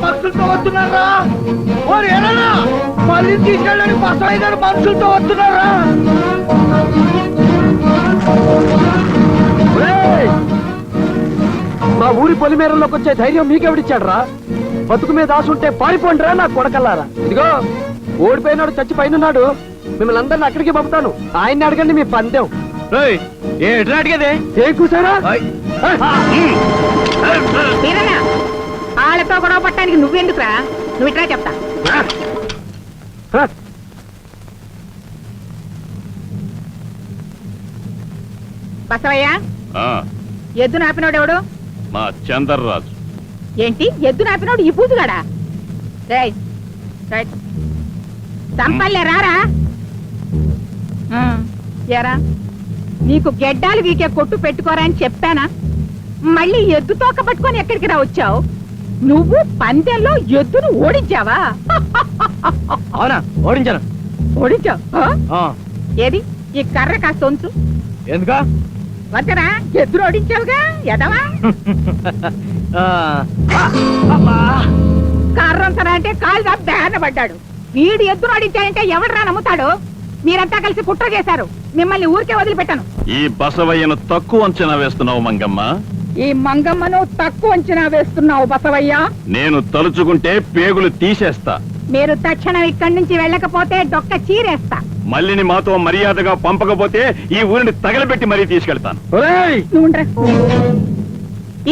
మనుషులతో వస్తున్నారా? మళ్ళీ తీసుకెళ్ళని బసవయ్య గారు మనుషులతో వస్తున్నారా? మా ఊరి పొలిమేరలోకి వచ్చే ధైర్యం మీకెవడిచ్చాడు రా? బతుకు మీద ఆశుంటే పారిపోండిరా నా కొడకల్లారా. ఇదిగో ఓడిపోయినాడు, చచ్చి పైనన్నాడు. మిమ్మల్ని అందరిని అక్కడికి పంపుతాను. ఆయన్ని అడగండి మీ పందెం. ఎట్లా అడిగేదే? ఏం కూసారా? వాళ్ళతో గొడవ పట్టడానికి నువ్వెందుకురా? నువ్వు ఇట్లా చెప్తా. బసవయ్య, ఎద్దు నాపినోడు ఎవడు? మా చంద్రరాజు. ఏంటి ఎద్దు నాపినోడు ఈ పూజగాడా? సంపల్లే రారా. ఎరా నీకు గెడ్డాలు వీకే కొట్టు పెట్టుకోరా అని చెప్పానా? మళ్ళీ ఎద్దు తోక పట్టుకొని ఎక్కడికి రా వచ్చావు? నువ్వు పందెంలో ఎద్దును ఓడించావా? అవునా? ఓడించాను. ఓడించావు? ఏది ఈ కర్ర కాస్త ఉంచు. ఎందుకా? వద్దరా, ఎద్దును ఓడించావుగా ఎదవా. కర్రంతరా అంటే కాలు దాన పడ్డాడు. వీడు ఎద్దును ఓడించాడంటే ఎవడరా నమ్ముతాడు? మీరంతా కలిసి కుట్ర చేశారు. మిమ్మల్ని ఊరికే వదిలిపెట్టాను. ఈ బసవయ్యను తక్కువ అంచనా వేస్తున్నావు మంగమ్మ. ఈ మంగమ్మను తక్కువ అంచనా వేస్తున్నావు బసవయ్య. నేను తలుచుకుంటే పేగులు తీసేస్తా. మీరు తక్షణం ఇక్కడి నుంచి వెళ్ళకపోతే డొక్క చీరేస్తా. మళ్ళీని మాతో మర్యాదగా పంపకపోతే ఈ ఊరిని తగలబెట్టి మరీ తీసుకెళ్తాను.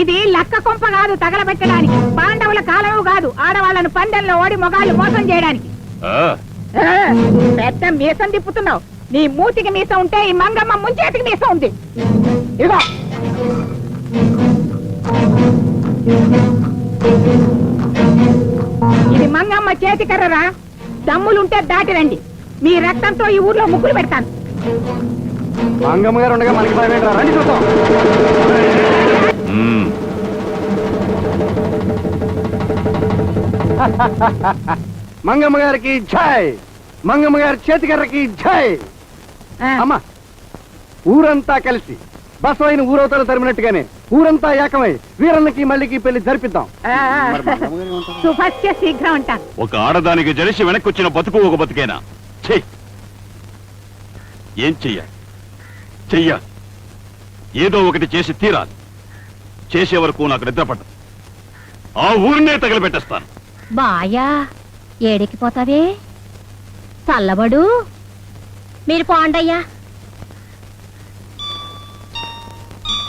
ఇది లక్క కొంప కాదు తగలబెట్టడానికి. పాండవుల కాలము కాదు ఆడవాళ్లను పందెంలో ఓడి మొగాళ్ళు మోసం చేయడానికి. పెద్ద మీసం తిప్పుతున్నావు. నీ మూతికి మీసం ఉంటే ఈ మంగమ్మ ముంచేతికి మీసం ఉంది. ఇదిగో ఇది మంగమ్మ చేతి కర్రరా. దమ్ములుంటే దాటి రండి. మీ రక్తంతో ఈ ఊర్లో ముగ్గులు పెడతాను. మంగమ్మ గారు ఉండగా మనకి భయమేంట్రా? రండి చూద్దాం. మంగమ్మ గారికి జై. మంగమ్మ గారి చేతికర్రకి జై. అమ్మా, ఊరంతా కలిసి బసవైన ఊరవతల తరిమినట్టుగానే ఊరంతా ఏకమై వీరన్నకి మళ్ళీకి పెళ్లి జరిపిద్దాం. శుభస్య శీఘ్రం అంటాను. ఒక ఆడదానికి జలిసి వెనక్కి వచ్చిన బతుకు ఒక బతుకేనా? ఏం చెయ్యాలి? ఏదో ఒకటి చేసి తీరాలి. చేసే వరకు నాకు నిద్రపడ్డ. ఆ ఊరినే తగలబెట్టేస్తాను. బాయా ఏడెక్కిపోతావే? చల్లబడు. మీరు పోండయ్యా.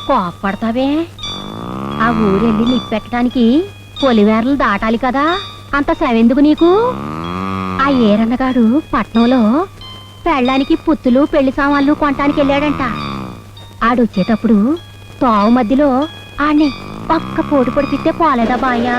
కోపడతావే? ఆ ఊరెళ్ళి నిప్పెట్టడానికి పొలివేరలు దాటాలి కదా. అంత సెవెందుకు నీకు? ఆ ఏరన్నగాడు పట్నంలో పెళ్ళానికి పుత్తులు పెళ్లి సామాన్లు కొనటానికి వెళ్ళాడంట. ఆడొచ్చేటప్పుడు తోవు మధ్యలో ఆడ్ని ఒక్క పోటు పొడిపిస్తే పోలేదా బాయా?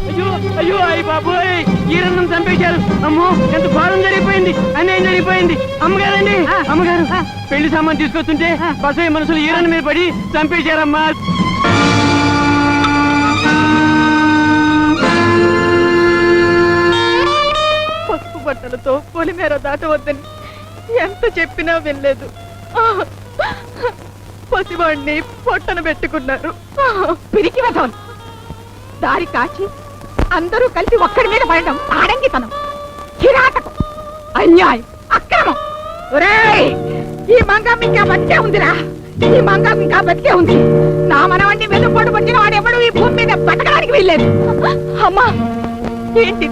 అయ్యో అయ్యో అయ్యి బాబోయ్ ఈరన్నం చంపేశారు. అమ్మో ఎంత ఘోరం జరిగిపోయింది, అన్యాయం జరిగిపోయింది. అమ్మగారండి, అమ్మగారు పెళ్లి సామాన్ తీసుకొస్తుంటే బసయ్య మనుషులు ఈరన్న మీద పడి చంపేశారమ్మా. పసుపు బట్టలతో పొలిమేర దాటవద్దని ఎంత చెప్పినా వినలేదు. పసివాడిని పొట్టన పెట్టుకున్నారు. పిరికి వదవను దారి కాచి అందరూ కలిసి ఒక్కడి మీద పడడం ఆడంగితనం, కిరాటకం, అన్యాయం, అక్రమం. ఒరేయ్, ఈ మంగం ఇంకా బతికే ఉందిరా, ఈ మంగం ఇంకా బతికే ఉంది. నా మనవాడిని వెలుపడు పట్టిన వాడెవడు ఈ భూమి మీద బతకడానికి వెళ్ళలేదు. అమ్మా ఏంటి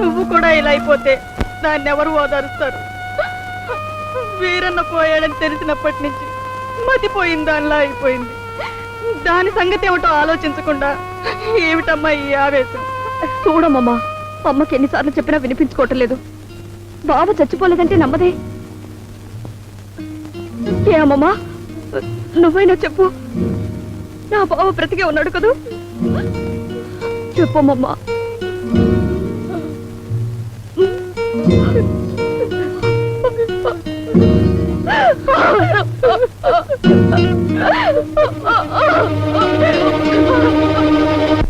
నువ్వు కూడా ఇలా అయిపోతే దాన్ని ఎవరు ఓదారుస్తారు? వీరన్న పోయాడని తెలిసినప్పటి నుంచి మతిపోయింది, దానిలా అయిపోయింది. దాని సంగతి ఏమిటో ఆలోచించకుండా ఏమిటమ్మా ఈ ఆవేశం? చూడమ్మమ్మా, అమ్మకి ఎన్నిసార్లు చెప్పినా వినిపించుకోవటం లేదు. బావ చచ్చిపోలేదంటే నమ్మదే. ఏ అమ్మమ్మా, నువ్వైనా చెప్పు, నా బావ బ్రతికే ఉన్నాడు కదూ? చెప్పమ్మమ్మా.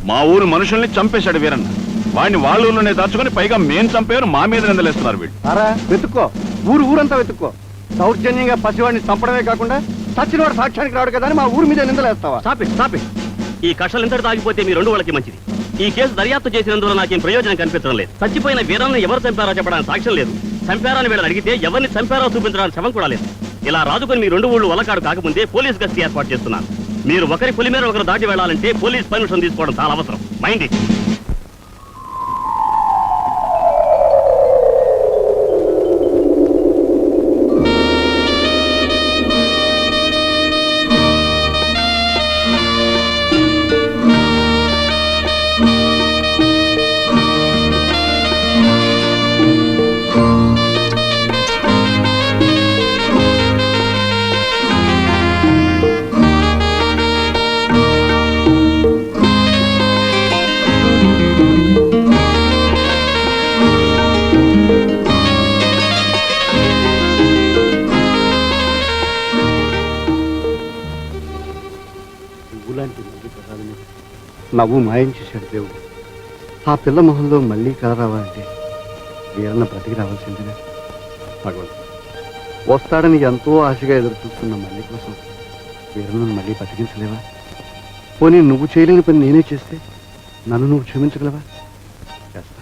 మా ఊరు మనుషుల్ని చంపేశాడు వీరన్న. వాడిని వాళ్ళ ఊళ్ళోనే దాచుకొని పైగా మేం చంపేవారు మా మీద నిందలేస్తున్నారు వీళ్ళు. అరా వెతుక్కో, ఊరంతా వెతుక్కో. దౌర్జన్యంగా పసివాడిని చంపడమే కాకుండా చచ్చినవాడు సాక్ష్యానికి రాడు కదా అని మా ఊరి మీద నిందలేస్తావా? స్టాప్. ఈ కక్షలు ఇంతటి తాగిపోతే మీ రెండు వాళ్ళకి మంచిది. ఈ కేసు దర్యాప్తు చేసినందువల్ల నాకేం ప్రయోజనం కనిపించడం లేదు. చచ్చిపోయిన వీరాన్ని ఎవరు చంపారో చెప్పడానికి సాక్ష్యం లేదు. చంపారని వీళ్ళని అడిగితే ఎవరిని చంపారో చూపించడానికి శవం కూడా లేదు. ఇలా రాజుకొని మీ రెండు ఊళ్ళు వలకాడు కాకముందే పోలీస్ గస్తీ ఏర్పాటు చేస్తున్నారు. మీరు ఒకరి పులి మీద ఒకరు దాటి వెళ్లాలంటే పోలీస్ పర్మిషన్ తీసుకోవడం చాలా అవసరం. Mind it. నవ్వు మాయం చేశాడు దేవుడు. ఆ పిల్ల మొహంలో మళ్ళీ కల రావాలంటే వీరన్న బ్రతికి రావాల్సిందిగా. భగవంతుడు వస్తాడని ఎంతో ఆశగా ఎదురు చూస్తున్న మళ్ళీ కోసం వీరన్నను మళ్ళీ బతికించలేవా? పోనీ నువ్వు చేయలేని పని నేనే చేస్తే నన్ను నువ్వు క్షమించగలవా? చేస్తా.